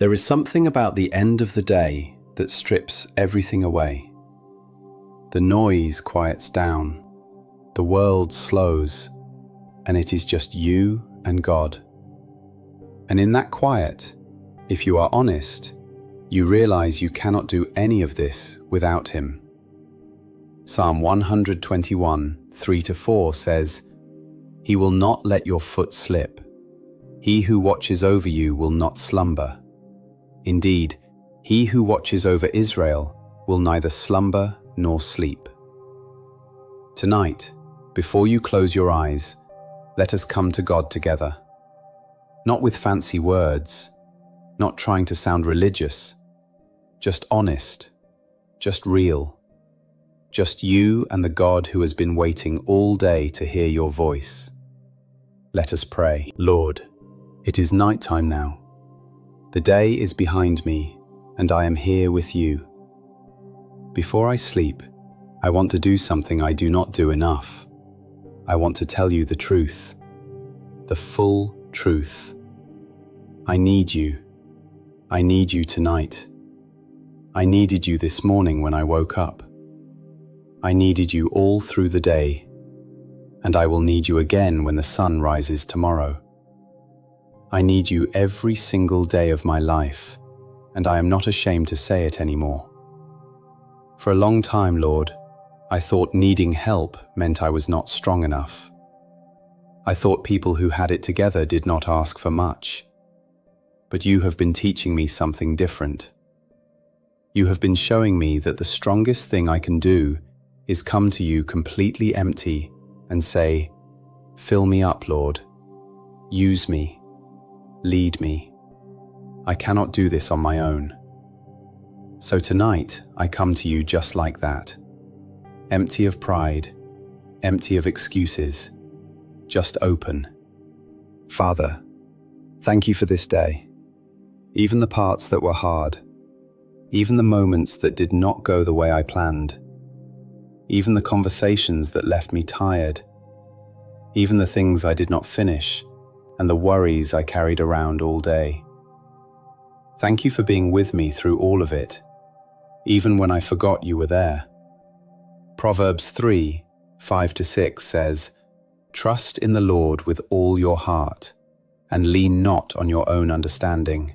There is something about the end of the day that strips everything away. The noise quiets down, the world slows, and it is just you and God. And in that quiet, if you are honest, you realize you cannot do any of this without Him. Psalm 121, 3-4 says, "He will not let your foot slip. He who watches over you will not slumber. Indeed, He who watches over Israel will neither slumber nor sleep." Tonight, before you close your eyes, let us come to God together. Not with fancy words, not trying to sound religious, just honest, just real, just you and the God who has been waiting all day to hear your voice. Let us pray. Lord, it is night time now. The day is behind me, and I am here with you. Before I sleep, I want to do something I do not do enough. I want to tell you the truth, the full truth. I need you. I need you tonight. I needed you this morning when I woke up. I needed you all through the day, and I will need you again when the sun rises tomorrow. I need you every single day of my life, and I am not ashamed to say it anymore. For a long time, Lord, I thought needing help meant I was not strong enough. I thought people who had it together did not ask for much. But you have been teaching me something different. You have been showing me that the strongest thing I can do is come to you completely empty and say, "Fill me up, Lord. Use me. Lead me. I cannot do this on my own." So tonight, I come to you just like that. Empty of pride, empty of excuses, just open. Father, thank you for this day. Even the parts that were hard, even the moments that did not go the way I planned, even the conversations that left me tired, even the things I did not finish, and the worries I carried around all day. Thank you for being with me through all of it, even when I forgot you were there. Proverbs 3, 5-6 says, "Trust in the Lord with all your heart, and lean not on your own understanding.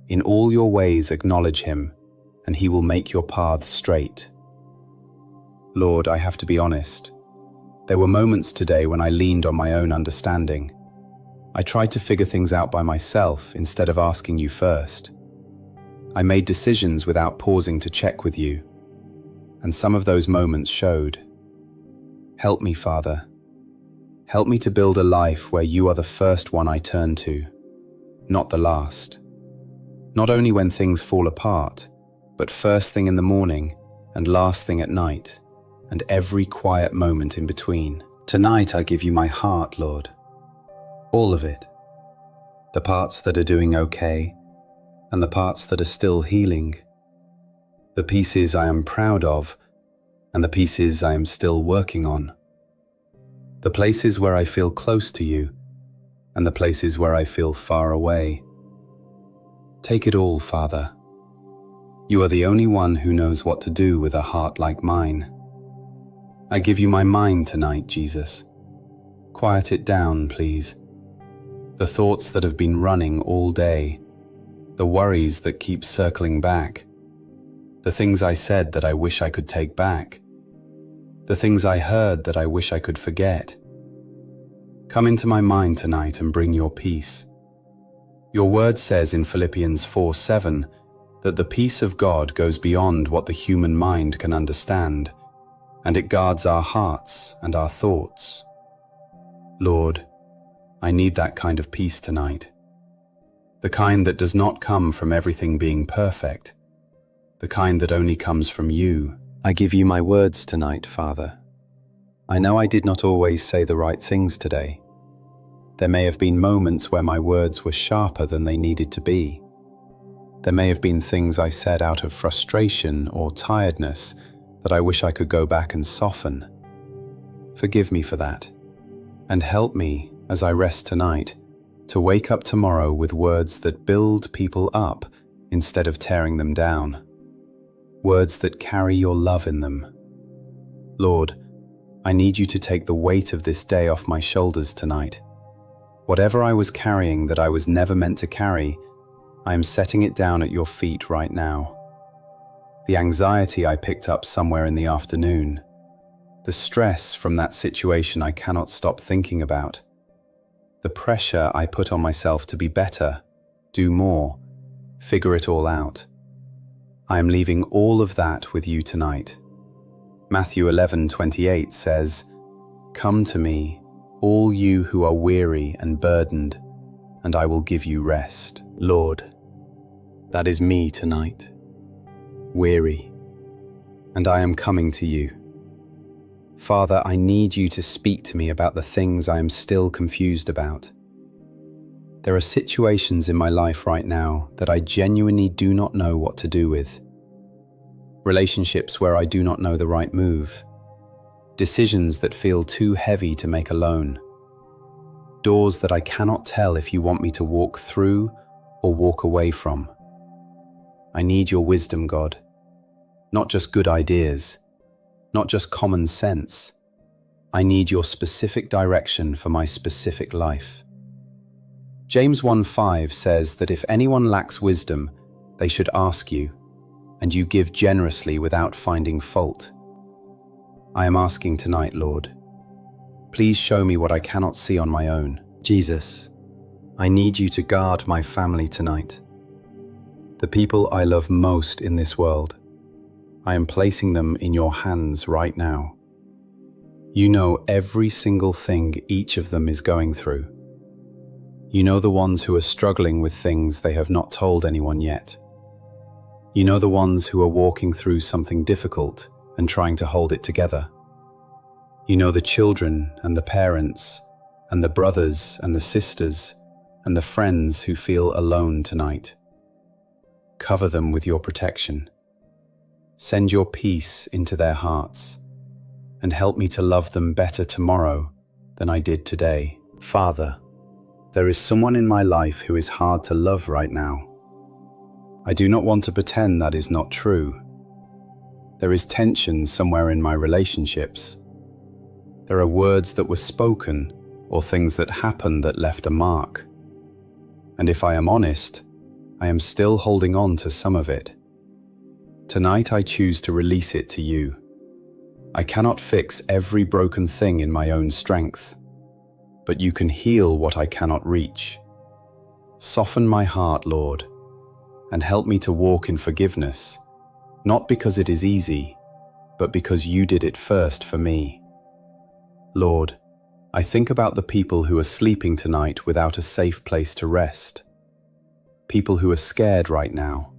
In all your ways acknowledge Him, and He will make your paths straight." Lord, I have to be honest. There were moments today when I leaned on my own understanding. I tried to figure things out by myself instead of asking you first. I made decisions without pausing to check with you, and some of those moments showed. Help me, Father. Help me to build a life where you are the first one I turn to, not the last. Not only when things fall apart, but first thing in the morning and last thing at night, and every quiet moment in between. Tonight I give you my heart, Lord. All of it. The parts that are doing okay, and the parts that are still healing. The pieces I am proud of, and the pieces I am still working on. The places where I feel close to you, and the places where I feel far away. Take it all, Father. You are the only one who knows what to do with a heart like mine. I give you my mind tonight, Jesus. Quiet it down, please. The thoughts that have been running all day, the worries that keep circling back, the things I said that I wish I could take back, the things I heard that I wish I could forget. Come into my mind tonight and bring your peace. Your word says in Philippians 4:7 that the peace of God goes beyond what the human mind can understand, and it guards our hearts and our thoughts. Lord, I need that kind of peace tonight. The kind that does not come from everything being perfect, the kind that only comes from you. I give you my words tonight, Father. I know I did not always say the right things today. There may have been moments where my words were sharper than they needed to be. There may have been things I said out of frustration or tiredness that I wish I could go back and soften. Forgive me for that, and help me, as I rest tonight, to wake up tomorrow with words that build people up instead of tearing them down, words that carry your love in them. Lord, I need you to take the weight of this day off my shoulders tonight. Whatever I was carrying that I was never meant to carry, I am setting it down at your feet right now. The anxiety I picked up somewhere in the afternoon, the stress from that situation I cannot stop thinking about, the pressure I put on myself to be better, do more, figure it all out. I am leaving all of that with you tonight. Matthew 11:28 says, "Come to me, all you who are weary and burdened, and I will give you rest." Lord, that is me tonight, weary, and I am coming to you. Father, I need you to speak to me about the things I am still confused about. There are situations in my life right now that I genuinely do not know what to do with. Relationships where I do not know the right move. Decisions that feel too heavy to make alone. Doors that I cannot tell if you want me to walk through or walk away from. I need your wisdom, God. Not just good ideas, not just common sense. I need your specific direction for my specific life. James 1:5 says that if anyone lacks wisdom, they should ask you, and you give generously without finding fault. I am asking tonight, Lord, please show me what I cannot see on my own. Jesus, I need you to guard my family tonight. The people I love most in this world. I am placing them in your hands right now. You know every single thing each of them is going through. You know the ones who are struggling with things they have not told anyone yet. You know the ones who are walking through something difficult and trying to hold it together. You know the children and the parents and the brothers and the sisters and the friends who feel alone tonight. Cover them with your protection. Send your peace into their hearts and help me to love them better tomorrow than I did today. Father, there is someone in my life who is hard to love right now. I do not want to pretend that is not true. There is tension somewhere in my relationships. There are words that were spoken or things that happened that left a mark. And if I am honest, I am still holding on to some of it. Tonight I choose to release it to you. I cannot fix every broken thing in my own strength, but you can heal what I cannot reach. Soften my heart, Lord, and help me to walk in forgiveness, not because it is easy, but because you did it first for me. Lord, I think about the people who are sleeping tonight without a safe place to rest. People who are scared right now.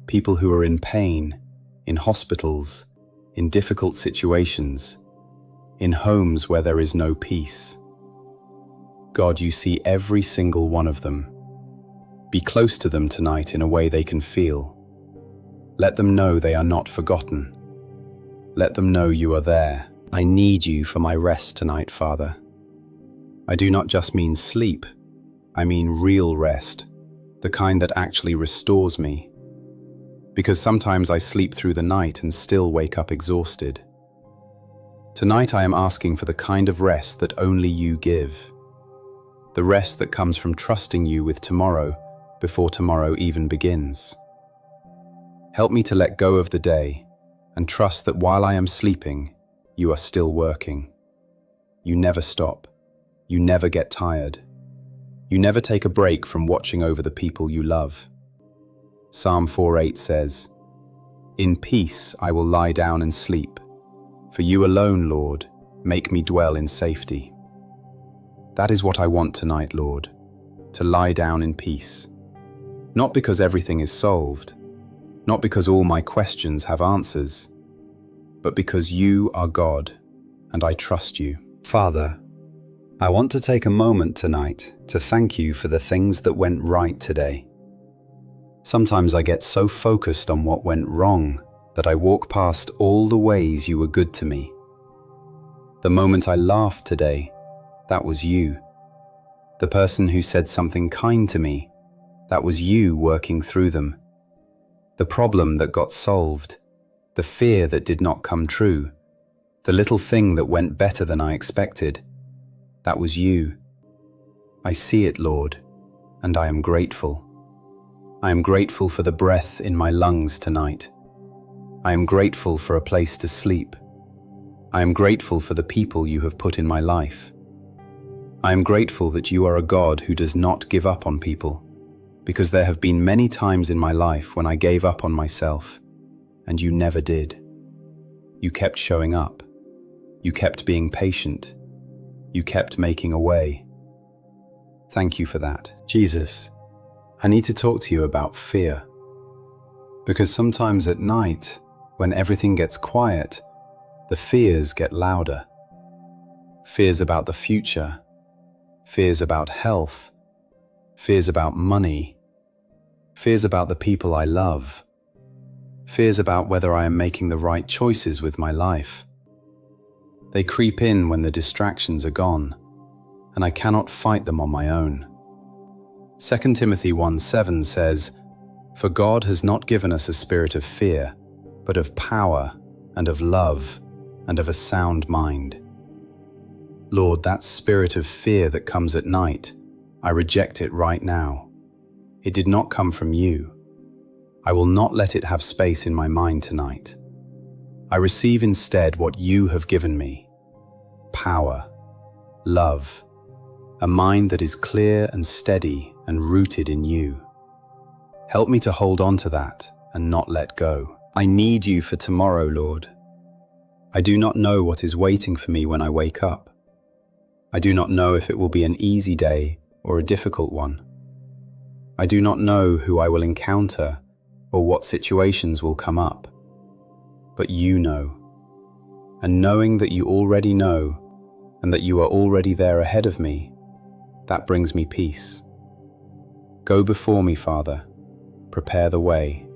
People who are in pain, in hospitals, in difficult situations, in homes where there is no peace. God, you see every single one of them. Be close to them tonight in a way they can feel. Let them know they are not forgotten. Let them know you are there. I need you for my rest tonight, Father. I do not just mean sleep. I mean real rest, the kind that actually restores me. Because sometimes I sleep through the night and still wake up exhausted. Tonight I am asking for the kind of rest that only you give. The rest that comes from trusting you with tomorrow before tomorrow even begins. Help me to let go of the day and trust that while I am sleeping, you are still working. You never stop. You never get tired. You never take a break from watching over the people you love. Psalm 4:8 says, "In peace I will lie down and sleep. For you alone, Lord, make me dwell in safety." That is what I want tonight, Lord, to lie down in peace. Not because everything is solved, not because all my questions have answers, but because you are God and I trust you. Father, I want to take a moment tonight to thank you for the things that went right today. Sometimes I get so focused on what went wrong that I walk past all the ways you were good to me. The moment I laughed today, that was you. The person who said something kind to me, that was you working through them. The problem that got solved, the fear that did not come true, the little thing that went better than I expected, that was you. I see it, Lord, and I am grateful. I am grateful for the breath in my lungs tonight. I am grateful for a place to sleep. I am grateful for the people you have put in my life. I am grateful that you are a God who does not give up on people, because there have been many times in my life when I gave up on myself, and you never did. You kept showing up. You kept being patient. You kept making a way. Thank you for that. Jesus, I need to talk to you about fear. Because sometimes at night, when everything gets quiet, the fears get louder. Fears about the future, fears about health, fears about money, fears about the people I love, fears about whether I am making the right choices with my life. They creep in when the distractions are gone, and I cannot fight them on my own. 2 Timothy 1:7 says, "For God has not given us a spirit of fear, but of power and of love and of a sound mind." Lord, that spirit of fear that comes at night, I reject it right now. It did not come from you. I will not let it have space in my mind tonight. I receive instead what you have given me: power, love, a mind that is clear and steady and rooted in you. Help me to hold on to that and not let go. I need you for tomorrow, Lord. I do not know what is waiting for me when I wake up. I do not know if it will be an easy day or a difficult one. I do not know who I will encounter or what situations will come up. But you know. And knowing that you already know and that you are already there ahead of me, that brings me peace. Go before me, Father. Prepare the way,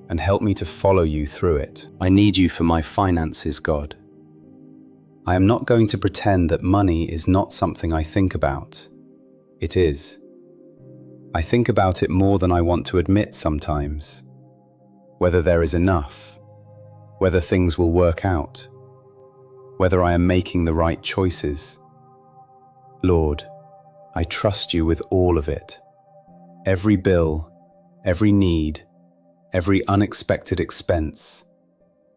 and help me to follow you through it. I need you for my finances, God. I am not going to pretend that money is not something I think about. It is. I think about it more than I want to admit sometimes. Whether there is enough, whether things will work out, whether I am making the right choices. Lord, I trust you with all of it. Every bill, every need, every unexpected expense,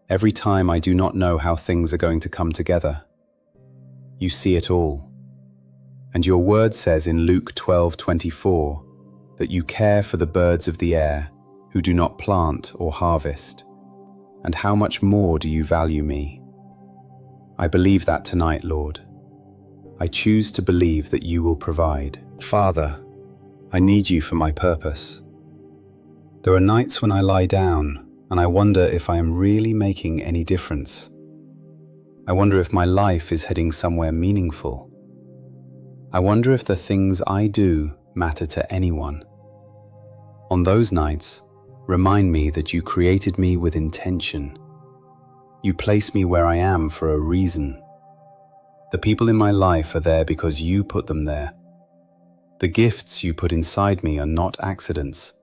every time I do not know how things are going to come together. You see it all. And your word says in Luke 12:24 that you care for the birds of the air who do not plant or harvest. And how much more do you value me? I believe that tonight, Lord. I choose to believe that you will provide. Father, I need you for my purpose. There are nights when I lie down and I wonder if I am really making any difference. I wonder if my life is heading somewhere meaningful. I wonder if the things I do matter to anyone. On those nights, remind me that you created me with intention. You place me where I am for a reason. The people in my life are there because you put them there. The gifts you put inside me are not accidents.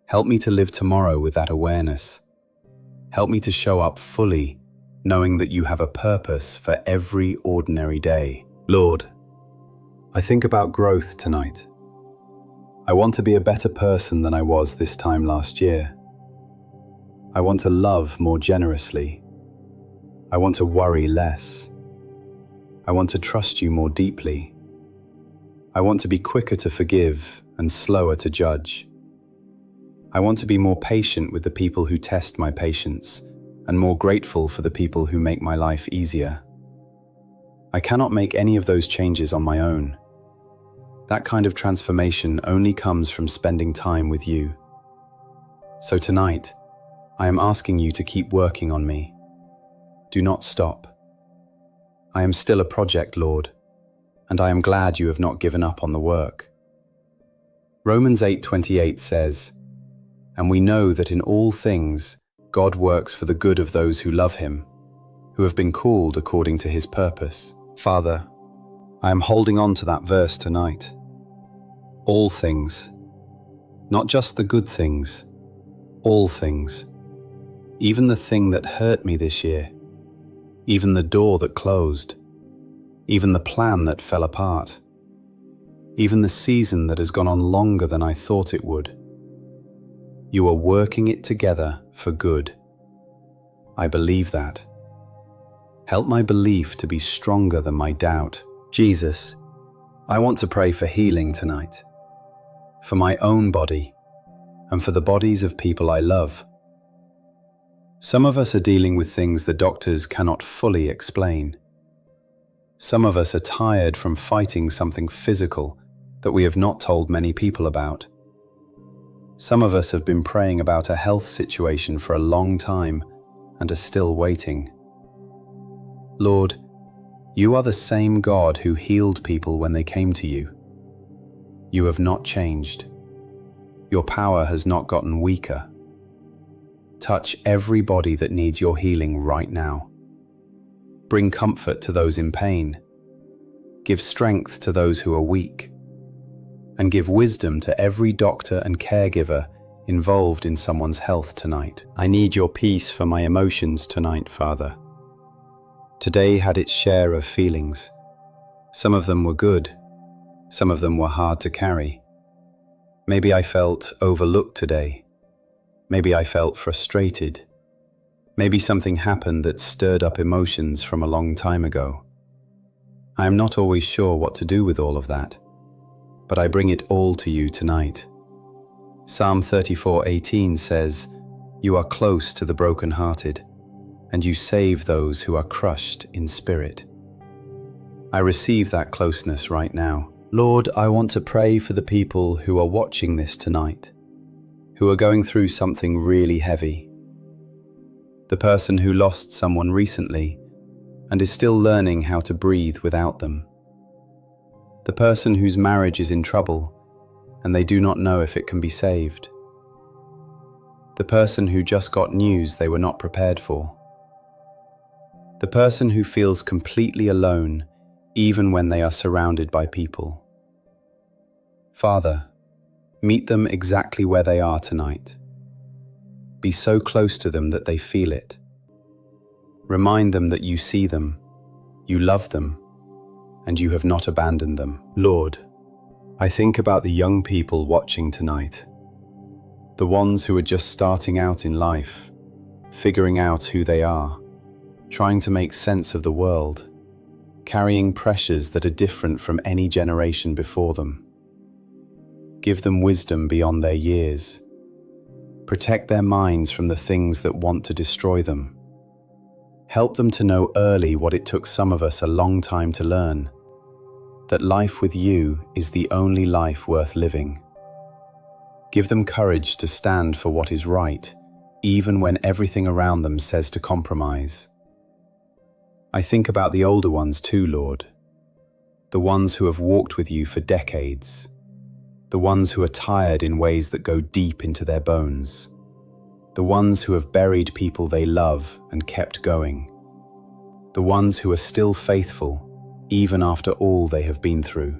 Help me to live tomorrow with that awareness. Help me to show up fully, knowing that you have a purpose for every ordinary day. Lord, I think about growth tonight. I want to be a better person than I was this time last year. I want to love more generously. I want to worry less. I want to trust you more deeply. I want to be quicker to forgive and slower to judge. I want to be more patient with the people who test my patience and more grateful for the people who make my life easier. I cannot make any of those changes on my own. That kind of transformation only comes from spending time with you. So tonight, I am asking you to keep working on me. Do not stop. I am still a project, Lord, and I am glad you have not given up on the work. Romans 8:28 says, "And we know that in all things God works for the good of those who love him, who have been called according to his purpose." Father, I am holding on to that verse tonight. All things, not just the good things, all things. Even the thing that hurt me this year, even the door that closed, even the plan that fell apart, even the season that has gone on longer than I thought it would. You are working it together for good. I believe that. Help my belief to be stronger than my doubt. Jesus, I want to pray for healing tonight, for my own body and for the bodies of people I love. Some of us are dealing with things the doctors cannot fully explain. Some of us are tired from fighting something physical that we have not told many people about. Some of us have been praying about a health situation for a long time and are still waiting. Lord, you are the same God who healed people when they came to you. You have not changed. Your power has not gotten weaker. Touch every body that needs your healing right now. Bring comfort to those in pain. Give strength to those who are weak. And give wisdom to every doctor and caregiver involved in someone's health tonight. I need your peace for my emotions tonight, Father. Today had its share of feelings. Some of them were good. Some of them were hard to carry. Maybe I felt overlooked today. Maybe I felt frustrated. Maybe something happened that stirred up emotions from a long time ago. I am not always sure what to do with all of that, but I bring it all to you tonight. Psalm 34:18 says, "You are close to the brokenhearted, and you save those who are crushed in spirit." I receive that closeness right now. Lord, I want to pray for the people who are watching this tonight, who are going through something really heavy. The person who lost someone recently and is still learning how to breathe without them. The person whose marriage is in trouble and they do not know if it can be saved. The person who just got news they were not prepared for. The person who feels completely alone even when they are surrounded by people. Father, meet them exactly where they are tonight. Be so close to them that they feel it. Remind them that you see them, you love them, and you have not abandoned them. Lord, I think about the young people watching tonight, the ones who are just starting out in life, figuring out who they are, trying to make sense of the world, carrying pressures that are different from any generation before them. Give them wisdom beyond their years. Protect their minds from the things that want to destroy them. Help them to know early what it took some of us a long time to learn, that life with you is the only life worth living. Give them courage to stand for what is right, even when everything around them says to compromise. I think about the older ones too, Lord, the ones who have walked with you for decades, the ones who are tired in ways that go deep into their bones, the ones who have buried people they love and kept going, the ones who are still faithful even after all they have been through.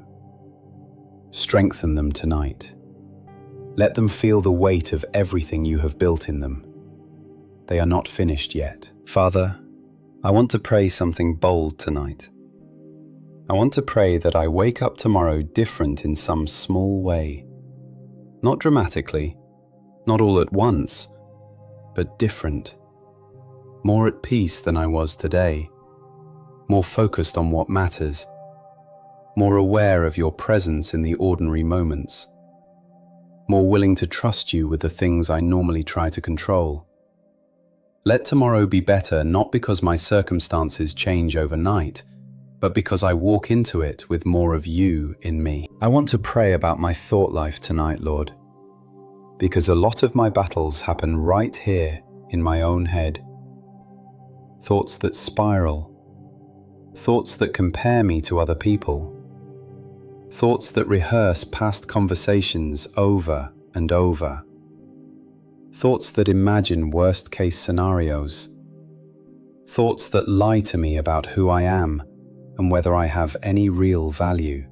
Strengthen them tonight. Let them feel the weight of everything you have built in them. They are not finished yet. Father, I want to pray something bold tonight. I want to pray that I wake up tomorrow different in some small way. Not dramatically, not all at once, but different. More at peace than I was today. More focused on what matters. More aware of your presence in the ordinary moments. More willing to trust you with the things I normally try to control. Let tomorrow be better not because my circumstances change overnight, but because I walk into it with more of you in me. I want to pray about my thought life tonight, Lord, because a lot of my battles happen right here in my own head. Thoughts that spiral, thoughts that compare me to other people, thoughts that rehearse past conversations over and over. Thoughts that imagine worst-case scenarios. Thoughts that lie to me about who I am and whether I have any real value.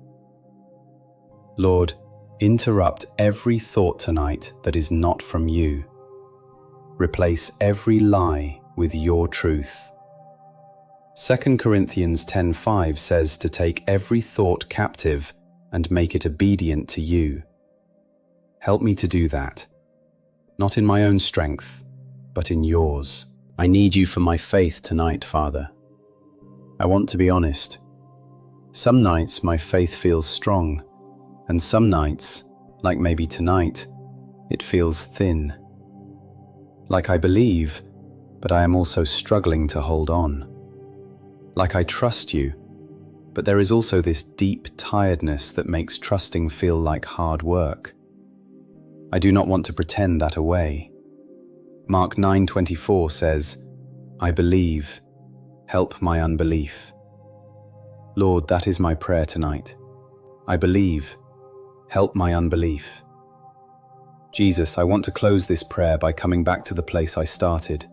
Lord, interrupt every thought tonight that is not from you. Replace every lie with your truth. 2 Corinthians 10:5 says to take every thought captive and make it obedient to you. Help me to do that, not in my own strength, but in yours. I need you for my faith tonight, Father. I want to be honest. Some nights my faith feels strong, and some nights, like maybe tonight, it feels thin. Like I believe, but I am also struggling to hold on. Like I trust you, but there is also this deep tiredness that makes trusting feel like hard work. I do not want to pretend that away. Mark 9:24 says, I believe, help my unbelief. Lord, that is my prayer tonight. I believe, help my unbelief. Jesus, I want to close this prayer by coming back to the place I started.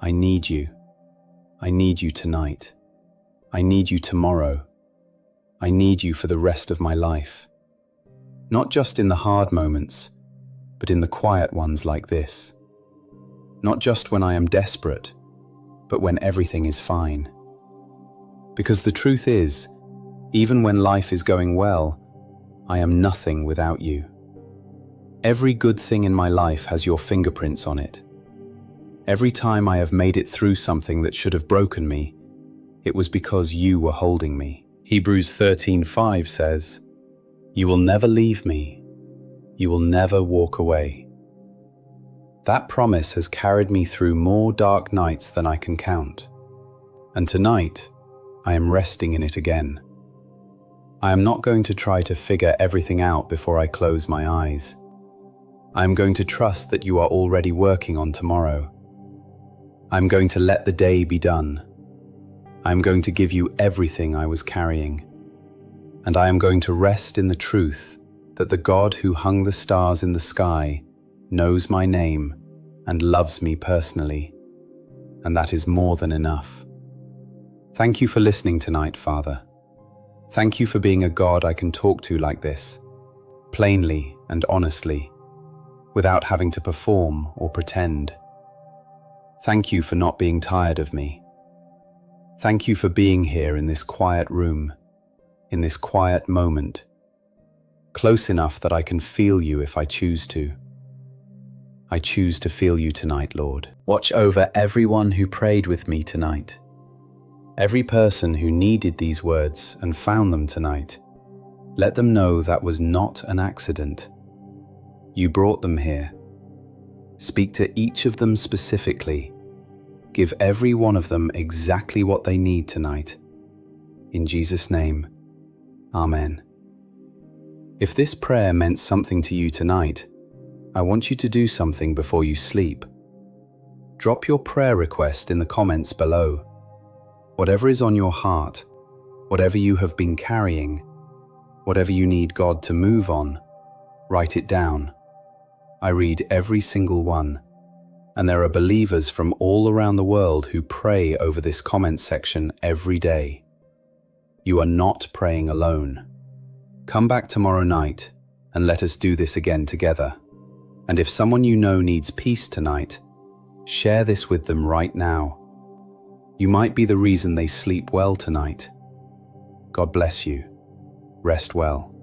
I need you. I need you tonight. I need you tomorrow. I need you for the rest of my life. Not just in the hard moments, but in the quiet ones like this. Not just when I am desperate, but when everything is fine. Because the truth is, even when life is going well, I am nothing without you. Every good thing in my life has your fingerprints on it. Every time I have made it through something that should have broken me, it was because you were holding me. Hebrews 13:5 says, You will never leave me. You will never walk away. That promise has carried me through more dark nights than I can count. And tonight, I am resting in it again. I am not going to try to figure everything out before I close my eyes. I am going to trust that you are already working on tomorrow. I am going to let the day be done. I am going to give you everything I was carrying. And I am going to rest in the truth that the God who hung the stars in the sky knows my name and loves me personally. And that is more than enough. Thank you for listening tonight, Father. Thank you for being a God I can talk to like this, plainly and honestly, without having to perform or pretend. Thank you for not being tired of me. Thank you for being here in this quiet room, in this quiet moment, close enough that I can feel you if I choose to. I choose to feel you tonight, Lord. Watch over everyone who prayed with me tonight. Every person who needed these words and found them tonight. Let them know that was not an accident. You brought them here. Speak to each of them specifically. Give every one of them exactly what they need tonight. In Jesus' name, Amen. If this prayer meant something to you tonight, I want you to do something before you sleep. Drop your prayer request in the comments below. Whatever is on your heart, whatever you have been carrying, whatever you need God to move on, write it down. I read every single one, and there are believers from all around the world who pray over this comment section every day. You are not praying alone. Come back tomorrow night and let us do this again together. And if someone you know needs peace tonight, share this with them right now. You might be the reason they sleep well tonight. God bless you. Rest well.